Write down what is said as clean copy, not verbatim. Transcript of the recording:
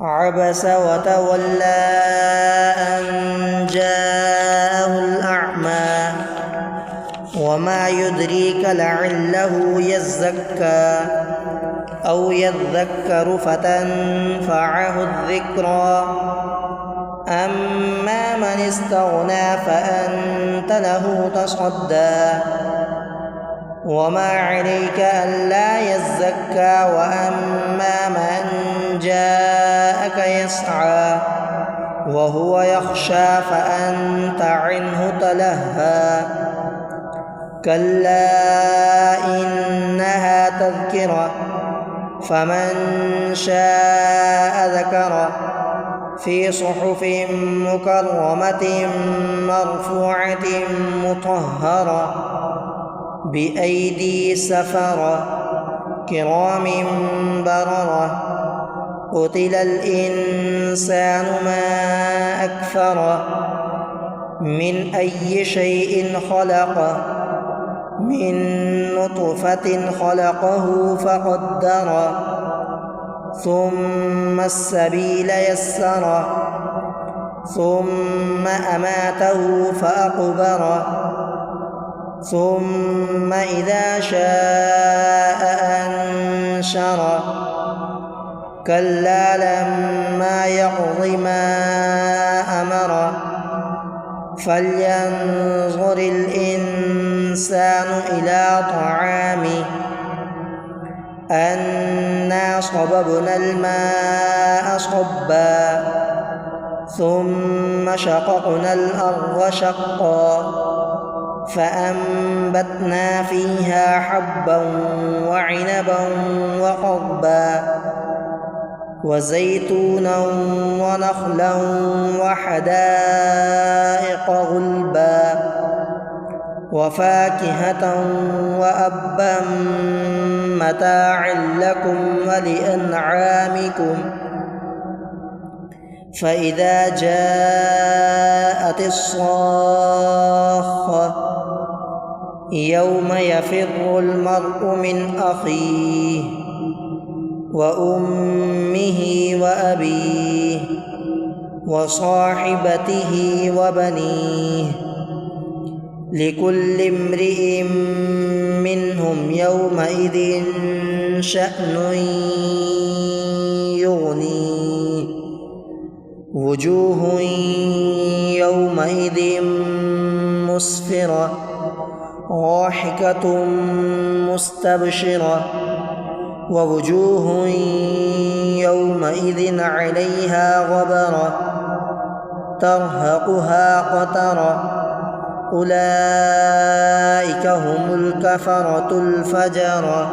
عبس وتولى أن جاءه الأعمى وما يدريك لعله يزكى أو يذكر فتنفعه الذكرى أما من استغنى فأنت له تصدى وما عليك ألا يزكى وأما من جاءك يسعى وهو يخشى فأنت عنه تلهى كلا إنها تذكرة فمن شاء ذكره في صحف مكرمة مرفوعة مطهرة بأيدي سفرة كرام بررة قتل الإنسان ما أكفره من أي شيء خلقه من نطفة خلقه فقدره ثم السبيل يسره ثم أماته فأقبره ثم إذا شاء أنشره كلا لما يقض ما أمره فلينظر الإنسان إلى طعامه أنا صببنا الماء صبا ثم شققنا الأرض شقا فأنبتنا فيها حبا وعنبا وقضبا وزيتونا ونخلا وحدائق غلبا وفاكهة وأبا متاعا لكم ولأنعامكم فإذا جاءت الصاخة يوم يفر المرء من أخيه وأمه وأبيه وصاحبته وبنيه لكل امرئ منهم يومئذ شأن يغنيه وجوه يومئذ مسفرة ضاحكة مستبشرة ووجوه يومئذ عليها غبرة ترهقها قترة أولئك هم الكفرة الفجرة